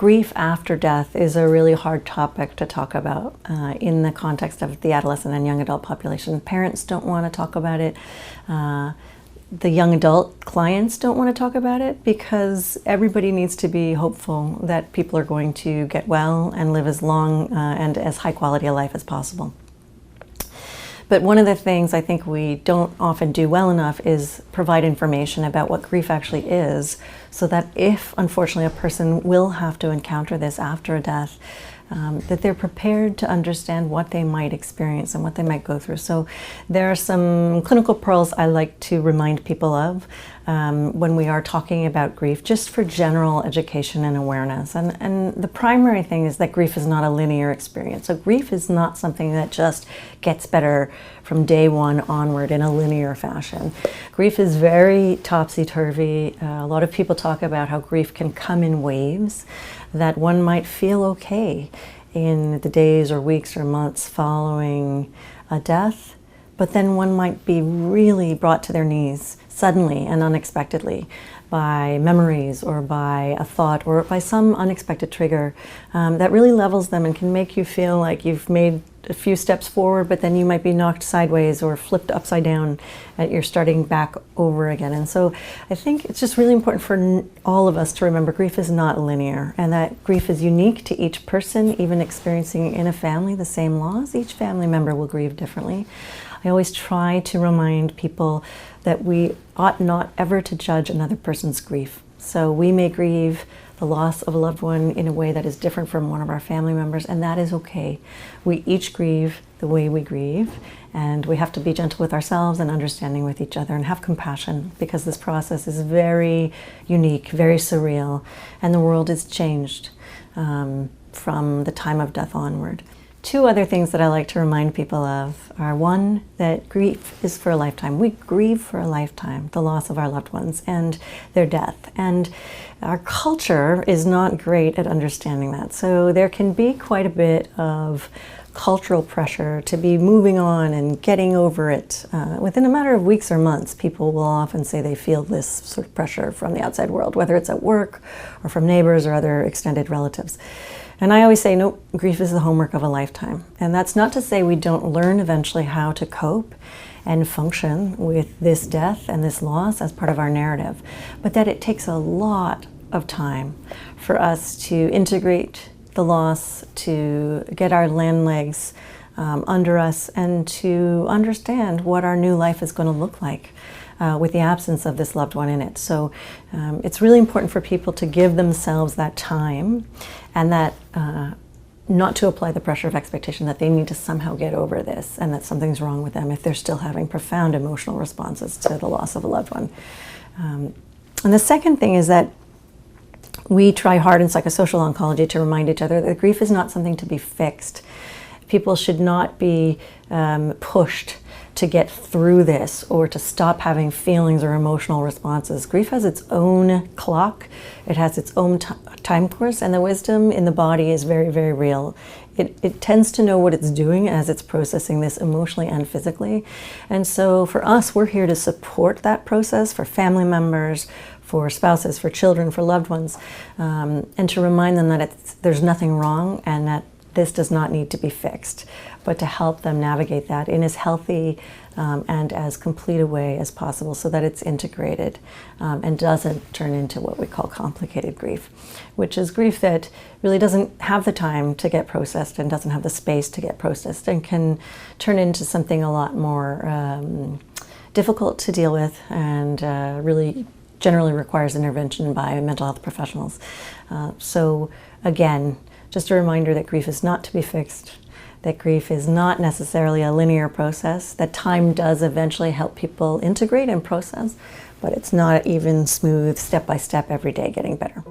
grief after death is a really hard topic to talk about in the context of the adolescent and young adult population. Parents don't want to talk about it. The young adult clients don't want to talk about it because everybody needs to be hopeful that people are going to get well and live as long and as high quality a life as possible. But one of the things I think we don't often do well enough is provide information about what grief actually is, so that if, unfortunately, a person will have to encounter this after a death, that they're prepared to understand what they might experience and what they might go through. So there are some clinical pearls I like to remind people of when we are talking about grief, just for general education and awareness. And the primary thing is that grief is not a linear experience. So grief is not something that just gets better from day one onward in a linear fashion. Grief is very topsy-turvy. A lot of people talk about how grief can come in waves, that one might feel okay in the days or weeks or months following a death, but then one might be really brought to their knees suddenly and unexpectedly by memories or by a thought or by some unexpected trigger that really levels them and can make you feel like you've made a few steps forward, but then you might be knocked sideways or flipped upside down and you're starting back over again. And so I think it's just really important for all of us to remember grief is not linear, and that grief is unique to each person, even experiencing in a family the same loss. Each family member will grieve differently. I always try to remind people that we ought not ever to judge another person's grief. So we may grieve the loss of a loved one in a way that is different from one of our family members, and that is okay. We each grieve the way we grieve, and we have to be gentle with ourselves and understanding with each other and have compassion, because this process is very unique, very surreal, and the world is changed from the time of death onward. Two other things that I like to remind people of are, one, that grief is for a lifetime. We grieve for a lifetime, the loss of our loved ones and their death. And our culture is not great at understanding that. So there can be quite a bit of cultural pressure to be moving on and getting over it. Within a matter of weeks or months, people will often say they feel this sort of pressure from the outside world, whether it's at work or from neighbors or other extended relatives. And I always say, no, grief is the homework of a lifetime. And that's not to say we don't learn eventually how to cope and function with this death and this loss as part of our narrative, but that it takes a lot of time for us to integrate the loss, to get our land legs under us, and to understand what our new life is going to look like with the absence of this loved one in it. So it's really important for people to give themselves that time, and that not to apply the pressure of expectation that they need to somehow get over this and that something's wrong with them if they're still having profound emotional responses to the loss of a loved one. And the second thing is that we try hard in psychosocial oncology to remind each other that grief is not something to be fixed. People should not be pushed to get through this or to stop having feelings or emotional responses. Grief has its own clock, it has its own time course, and the wisdom in the body is very, very real. It tends to know what it's doing as it's processing this emotionally and physically. And so for us, we're here to support that process for family members, for spouses, for children, for loved ones, and to remind them that there's nothing wrong and that this does not need to be fixed, but to help them navigate that in as healthy and as complete a way as possible, so that it's integrated and doesn't turn into what we call complicated grief, which is grief that really doesn't have the time to get processed and doesn't have the space to get processed, and can turn into something a lot more difficult to deal with, and really generally requires intervention by mental health professionals. So again, just a reminder that grief is not to be fixed, that grief is not necessarily a linear process, that time does eventually help people integrate and process, but it's not even smooth, step by step, every day getting better.